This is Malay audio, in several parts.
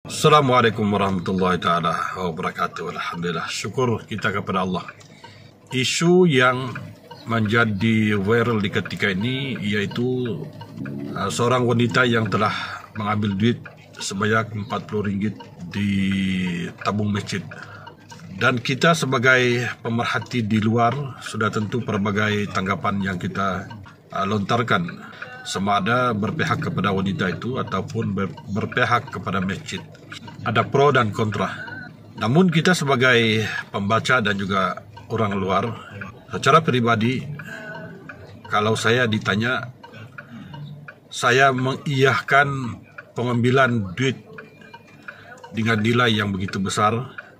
Assalamualaikum warahmatullahi taala wabarakatuh. Alhamdulillah, syukur kita kepada Allah. Isu yang menjadi viral di ketika ini yaitu seorang wanita yang telah mengambil duit sebanyak Rp40 di tabung masjid. Dan kita sebagai pemerhati di luar sudah tentu berbagai tanggapan yang kita lontarkan, sama ada berpihak kepada wanita itu ataupun berpihak kepada masjid. Ada pro dan kontra. Namun kita sebagai pembaca dan juga orang luar, secara pribadi, kalau saya ditanya, saya mengiyahkan pengambilan duit dengan nilai yang begitu besar,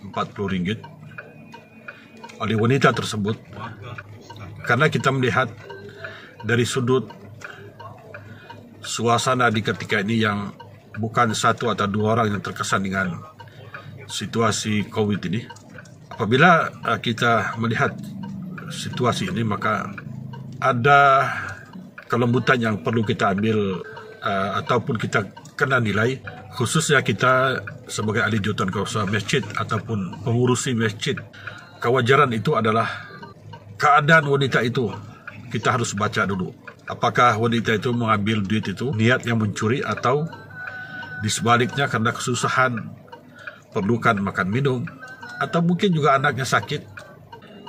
Rp40, oleh wanita tersebut. Karena kita melihat dari sudut suasana di ketika ini yang bukan satu atau dua orang yang terkesan dengan situasi COVID ini. Apabila kita melihat situasi ini, maka ada kelembutan yang perlu kita ambil ataupun kita kena nilai, khususnya kita sebagai ahli jawatankuasa masjid ataupun pengurusi masjid. Kewajaran itu adalah keadaan wanita itu kita harus baca dulu. Apakah wanita itu mengambil duit itu niatnya mencuri atau di sebaliknya karena kesusahan perlukan makan minum atau mungkin juga anaknya sakit.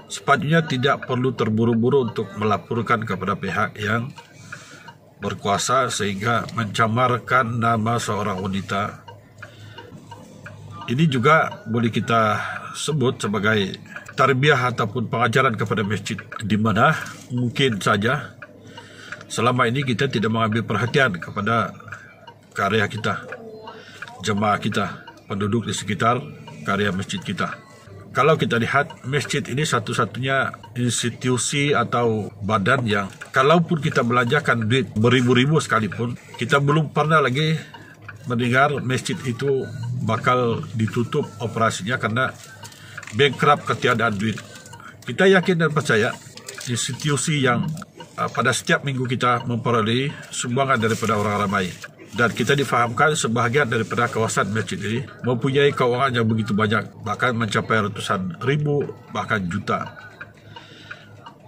Sepatutnya tidak perlu terburu-buru untuk melaporkan kepada pihak yang berkuasa sehingga mencamarkan nama seorang wanita. Ini juga boleh kita sebut sebagai tarbiyah ataupun pengajaran kepada masjid, di mana mungkin saja selama ini kita tidak mengambil perhatian kepada karya kita, jemaah kita, penduduk di sekitar karya masjid kita. Kalau kita lihat, masjid ini satu-satunya institusi atau badan yang kalaupun kita belanjakan duit beribu-ribu sekalipun, kita belum pernah lagi mendengar masjid itu bakal ditutup operasinya karena bankrupt, ketiadaan duit. Kita yakin dan percaya institusi yang pada setiap minggu kita memperoleh sumbangan daripada orang ramai. Dan kita difahamkan sebahagian daripada kawasan masjid ini mempunyai keuangan yang begitu banyak, bahkan mencapai ratusan ribu, bahkan juta.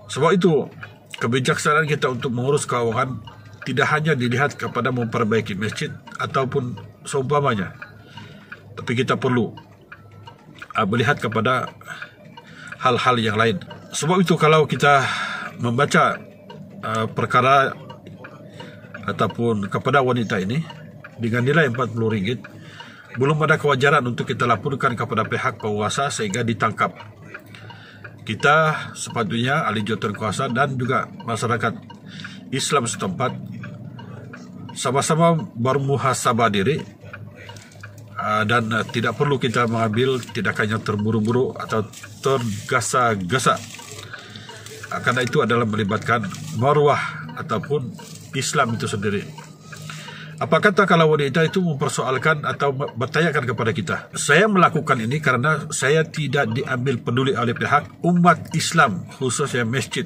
Sebab itu, kebijaksanaan kita untuk mengurus keuangan tidak hanya dilihat kepada memperbaiki masjid ataupun seumpamanya, tapi kita perlu melihat kepada hal-hal yang lain. Sebab itu kalau kita membaca perkara ataupun kepada wanita ini dengan nilai Rp40, belum ada kewajaran untuk kita laporkan kepada pihak penguasa sehingga ditangkap. Kita sepatutnya ahli jawatankuasa dan juga masyarakat Islam setempat sama-sama bermuhasabah diri dan tidak perlu kita mengambil tindakan yang terburu-buru atau tergesa-gesa, karena itu adalah melibatkan maruah ataupun Islam itu sendiri. Apa kata kalau wanita itu mempersoalkan atau bertanyakan kepada kita, saya melakukan ini karena saya tidak diambil peduli oleh pihak umat Islam, khususnya masjid,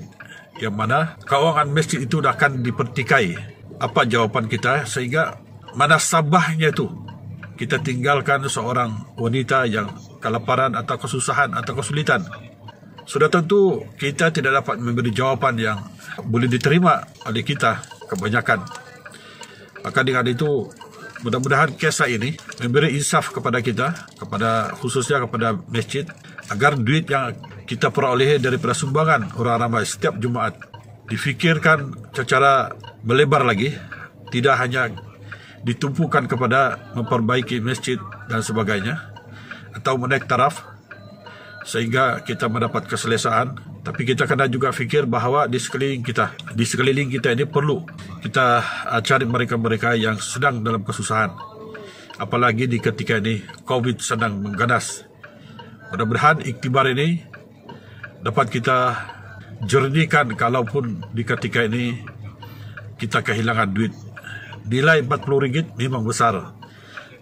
yang mana keuangan masjid itu akan dipertikai. Apa jawaban kita sehingga mana sabahnya itu kita tinggalkan seorang wanita yang kelaparan atau kesusahan atau kesulitan? Sudah tentu kita tidak dapat memberi jawaban yang boleh diterima oleh kita kebanyakan. Maka dengan itu, mudah-mudahan kisah ini memberi insaf kepada kita, khususnya kepada masjid, agar duit yang kita peroleh daripada sumbangan orang ramai setiap Jumaat difikirkan secara melebar lagi, tidak hanya ditumpukan kepada memperbaiki masjid dan sebagainya atau menaik taraf sehingga kita mendapat keselesaan, tapi kita kena juga fikir bahawa di sekeliling kita ini perlu kita cari mereka-mereka yang sedang dalam kesusahan, apalagi di ketika ini COVID sedang mengganas. Mudah-mudahan iktibar ini dapat kita jernihkan kalaupun di ketika ini kita kehilangan duit. Nilai Rp40 memang besar,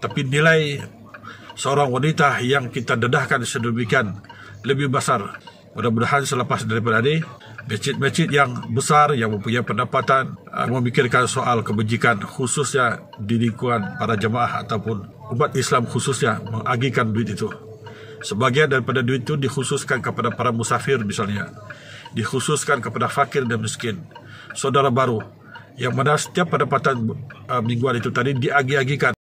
tapi nilai seorang wanita yang kita dedahkan sedemikian lebih besar. Mudah-mudahan selepas daripada ini masjid-masjid yang besar yang mempunyai pendapatan memikirkan soal kebajikan, khususnya di lingkungan para jemaah ataupun umat Islam khususnya mengagihkan duit itu. Sebagian daripada duit itu dikhususkan kepada para musafir misalnya, dikhususkan kepada fakir dan miskin, saudara baru, yang mana setiap pendapatan mingguan itu tadi diagih-agihkan.